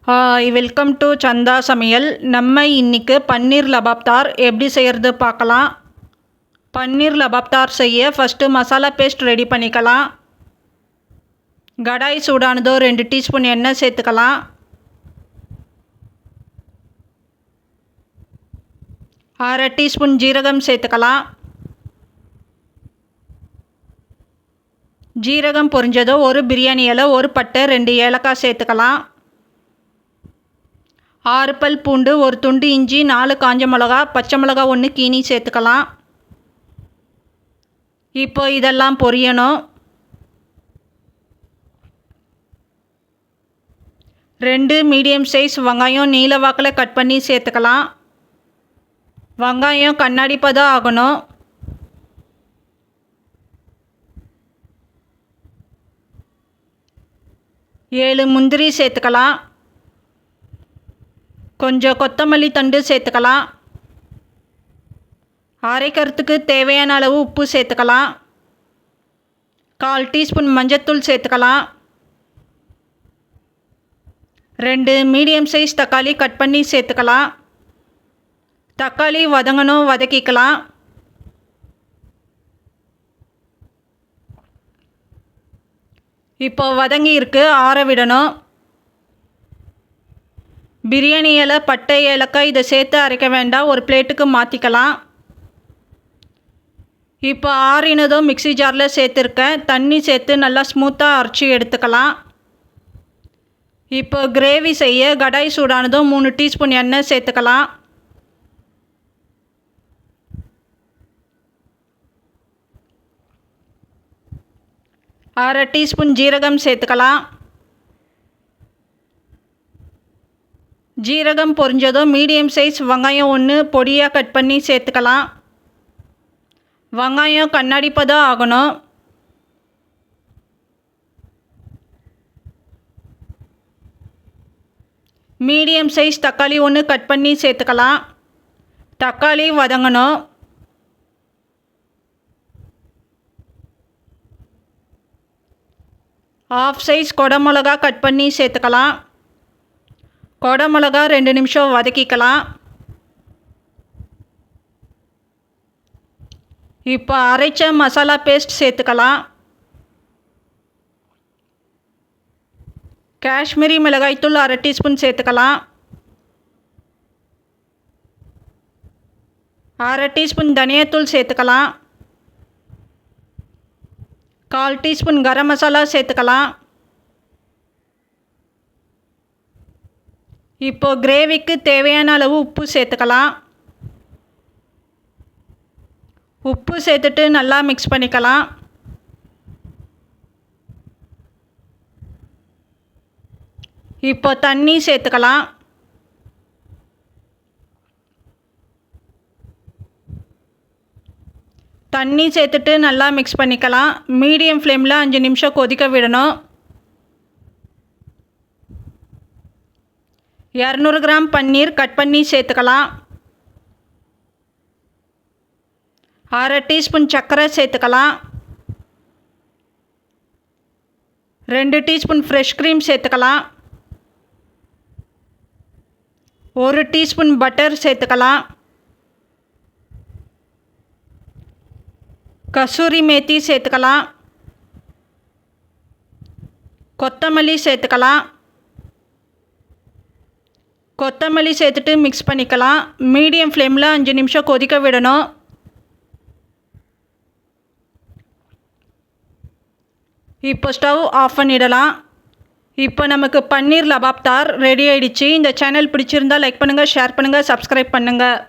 Welcome to சந்தா சமையல். நம்ம இன்னைக்கு பன்னீர் லபாப்தார் எப்படி செய்கிறது பார்க்கலாம். பன்னீர் லபாப்தார் செய்ய ஃபஸ்ட்டு மசாலா பேஸ்ட் ரெடி பண்ணிக்கலாம். கடாய் சூடானதோ 2 டீஸ்பூன் எண்ணெய் சேர்த்துக்கலாம். அரை டீஸ்பூன் ஜீரகம் சேர்த்துக்கலாம். ஜீரகம் பொரிஞ்சதோ ஒரு பிரியாணி இலை, ஒரு பட்டை, 2 ஏலக்காய் சேர்த்துக்கலாம். 6 பல் பூண்டு, ஒரு துண்டு இஞ்சி, 4 காஞ்ச மிளகா, பச்சை மிளகா 1 கீனி சேர்த்துக்கலாம். இப்போ இதெல்லாம் பொரியணும். 2 மீடியம் சைஸ் வெங்காயம் நீல வாக்கில் கட் பண்ணி சேர்த்துக்கலாம். வெங்காயம் கண்ணாடி பதம் ஆகணும். ஏழு முந்திரி சேர்த்துக்கலாம். கொஞ்சம் கொத்தமல்லி தண்டு சேர்த்துக்கலாம். அரைக்கிறதுக்கு தேவையான அளவு உப்பு சேர்த்துக்கலாம். 1/4 டீஸ்பூன் மஞ்சத்தூள் சேர்த்துக்கலாம். 2 மீடியம் சைஸ் தக்காளி கட் பண்ணி சேர்த்துக்கலாம். தக்காளி வதங்கணும், வதக்கிக்கலாம். இப்போ வதங்கி இருக்கு, ஆற விடணும். பிரியாணி இலை, பட்டை, ஏலக்காய் இதை சேர்த்து அரைக்க வேண்டாம், ஒரு பிளேட்டுக்கு மாற்றிக்கலாம். இப்போ ஆறினதும் மிக்ஸி ஜாரில் சேர்த்துருக்கேன். தண்ணி சேர்த்து நல்லா ஸ்மூத்தாக அரைச்சி எடுத்துக்கலாம். இப்போ கிரேவி செய்ய கடாய் சூடானதும் 3 டீஸ்பூன் எண்ணெய் சேர்த்துக்கலாம். அரை டீஸ்பூன் ஜீரகம் சேர்த்துக்கலாம். ஜீரகம் பொரிஞ்சதும் மீடியம் சைஸ் வெங்காயம் 1 பொடியாக கட் பண்ணி சேர்த்துக்கலாம். வெங்காயம் கண்ணாடி பதம் ஆகணும். மீடியம் சைஸ் தக்காளி 1 கட் பண்ணி சேர்த்துக்கலாம். தக்காளி வதங்கணும். ஆஃப் சைஸ் கொடமிளகா கட் பண்ணி சேர்த்துக்கலாம். கொடமிளகா 2 நிமிஷம் வதக்கிக்கலாம். இப்போ அரைச்ச மசாலா பேஸ்ட் சேர்த்துக்கலாம். காஷ்மீரி மிளகாய்த்தூள் அரை டீஸ்பூன் சேர்த்துக்கலாம். அரை டீஸ்பூன் தனியாத்தூள் சேர்த்துக்கலாம். 1/4 டீஸ்பூன் கரம் மசாலா சேர்த்துக்கலாம். இப்போ கிரேவிக்கு தேவையான அளவு உப்பு சேர்த்துக்கலாம். உப்பு சேர்த்துட்டு நல்லா மிக்ஸ் பண்ணிக்கலாம். இப்போ தண்ணி சேர்த்துக்கலாம். தண்ணி சேர்த்துட்டு நல்லா மிக்ஸ் பண்ணிக்கலாம். மீடியம் ஃப்ளேமில் 5 நிமிஷம் கொதிக்க விடணும். 200 கிராம் பன்னீர் கட் பண்ணி சேர்த்துக்கலாம். அரை டீஸ்பூன் சர்க்கரை சேர்த்துக்கலாம். 2 டீஸ்பூன் ஃப்ரெஷ் க்ரீம் சேர்த்துக்கலாம். 1 டீஸ்பூன் பட்டர் சேர்த்துக்கலாம். கசூரி மேத்தி சேர்த்துக்கலாம். கொத்தமல்லி சேர்த்துக்கலாம். கொத்தமல்லி சேர்த்துட்டு மிக்ஸ் பண்ணிக்கலாம். மீடியம் ஃப்ளேமில் 5 நிமிஷம் கொதிக்க விடணும். இப்போ ஸ்டவ் ஆஃப் பண்ணிடலாம். இப்போ நமக்கு பன்னீர் லபாப்தார் ரெடி ஆயிடுச்சு. இந்த சேனல் பிடிச்சிருந்தால் லைக் பண்ணுங்கள், ஷேர் பண்ணுங்கள், சப்ஸ்கிரைப் பண்ணுங்கள்.